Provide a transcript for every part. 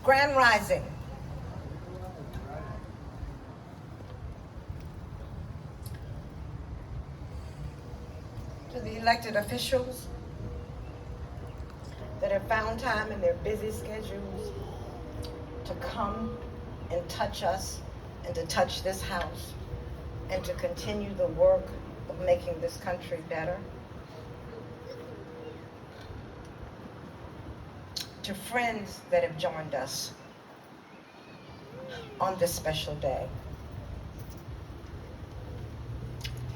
Grand Rising. To the elected officials that have found time in their busy schedules to come and touch us and to touch this house and to continue the work of making this country better. To friends that have joined us on this special day.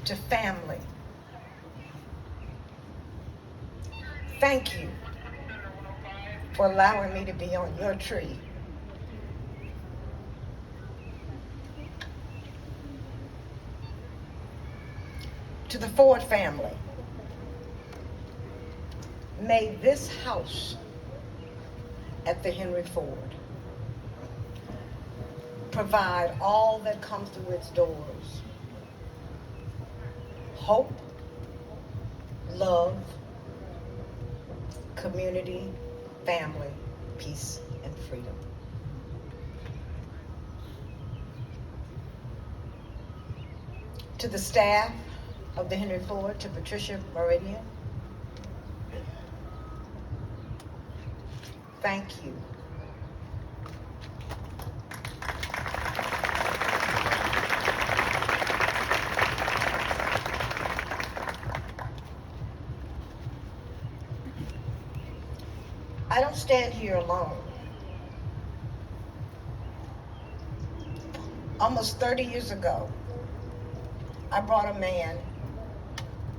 To family. Thank you for allowing me to be on your tree. To the Ford family, may this house at the Henry Ford provide all that comes through its doors: hope, love, community, family, peace, and freedom. To the staff of the Henry Ford, to Patricia Meridian, thank you. I don't stand here alone. Almost 30 years ago, I brought a man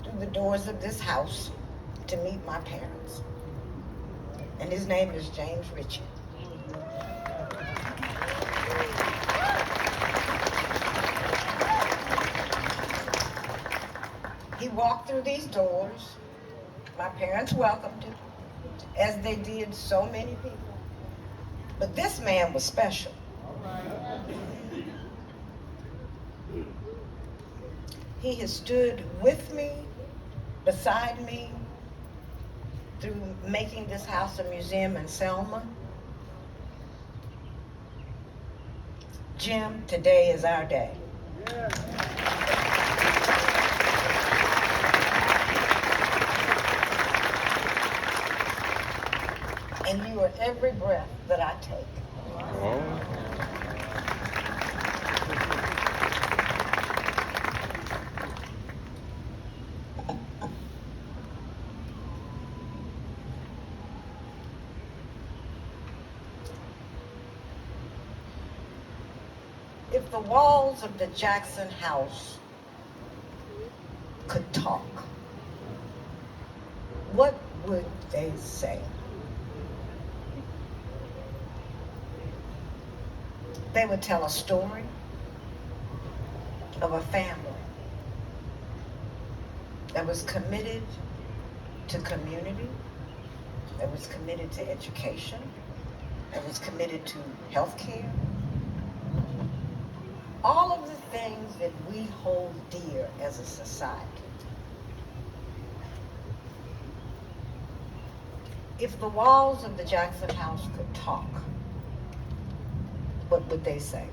through the doors of this house to meet my parents. And his name is James Ritchie. He walked through these doors. My parents welcomed him, as they did so many people. But this man was special. He has stood with me, beside me, through making this house a museum in Selma. Jim, today is our day. And you are every breath that I take. If the walls of the Jackson House could talk, what would they say? They would tell a story of a family that was committed to community, that was committed to education, that was committed to health care. All of the things that we hold dear as a society. If the walls of the Jackson House could talk, what would they say?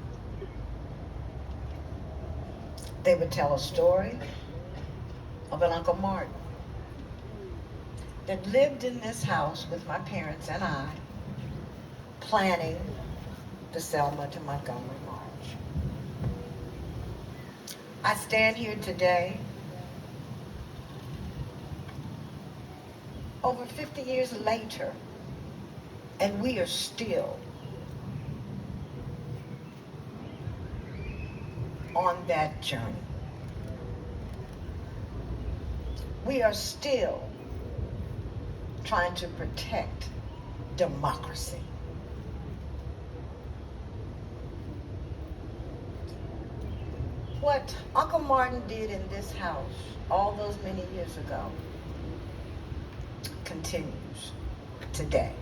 They would tell a story of an Uncle Martin that lived in this house with my parents and I, planning the Selma to Montgomery March. I stand here today, over 50 years later, and we are still on that journey. We are still trying to protect democracy. What Uncle Martin did in this house all those many years ago continues today.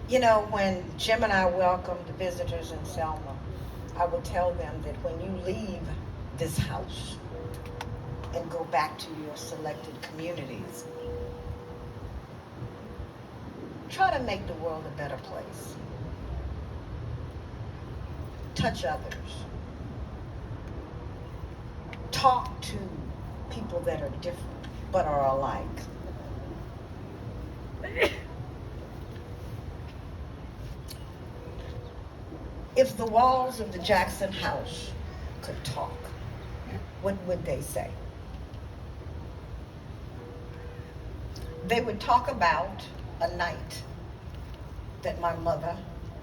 You know, when Jim and I welcomed visitors in Selma, I would tell them that when you leave this house and go back to your selected communities, Try to make the world a better place. Touch others. Talk to people that are different but are alike. If the walls of the Jackson house could talk, what would they say? They would talk about a night that my mother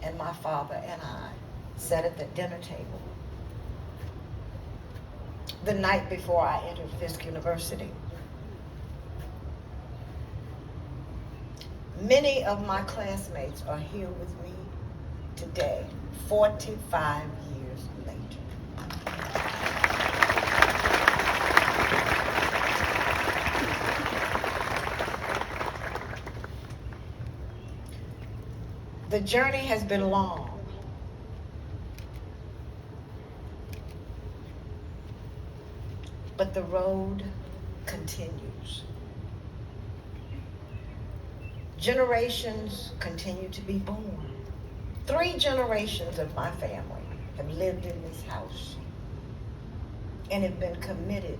and my father and I sat at the dinner table the night before I entered Fisk University. Many of my classmates are here with me today, 45 years later. The journey has been long. But the road continues. Generations continue to be born. 3 generations of my family have lived in this house and have been committed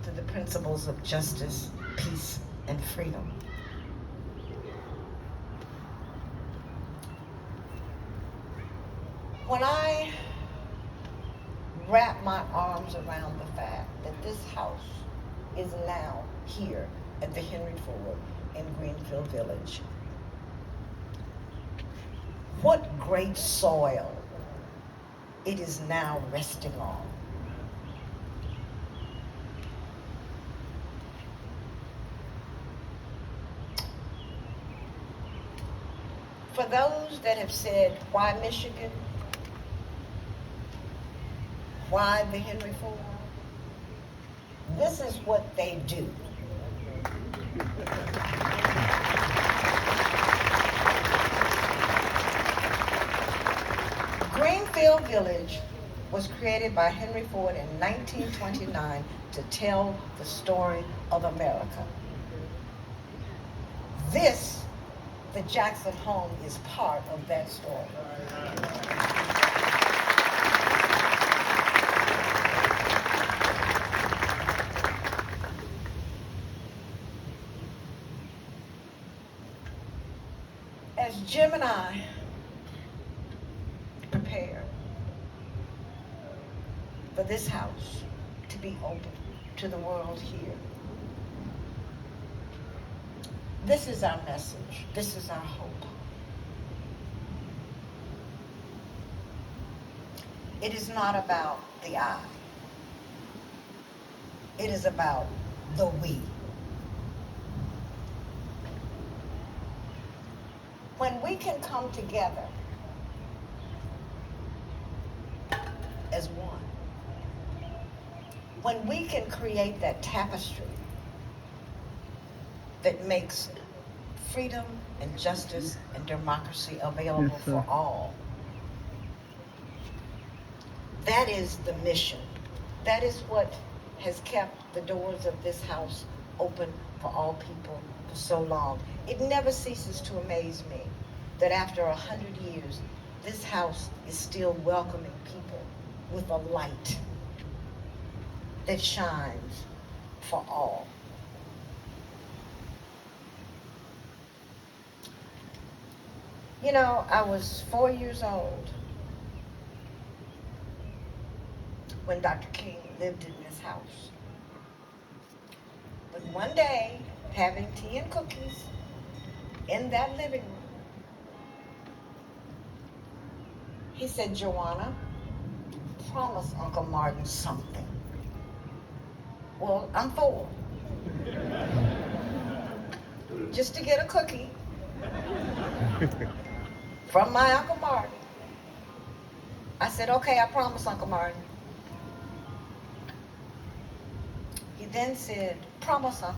to the principles of justice, peace, and freedom. When I wrap my arms around the fact that this house is now here at the Henry Ford in Greenfield Village, what great soil it is now resting on. For those that have said, why Michigan? Why the Henry Ford? This is what they do. Greenfield Village was created by Henry Ford in 1929 to tell the story of America. This, the Jackson home, is part of that story. As Jim and I prepare for this house to be open to the world here, this is our message. This is our hope. It is not about the I. It is about the we. When we can come together as one, when we can create that tapestry that makes freedom and justice and democracy available for all, that is the mission. That is what has kept the doors of this house open for all people for so long. It never ceases to amaze me that after 100 years, this house is still welcoming people with a light that shines for all. You know, I was 4 years old when Dr. King lived in this house. But one day, having tea and cookies in that living room, he said, Joanna, promise Uncle Martin something. Well, I'm 4. Just to get a cookie from my Uncle Martin. I said, okay, I promise, Uncle Martin. He then said, promise, Uncle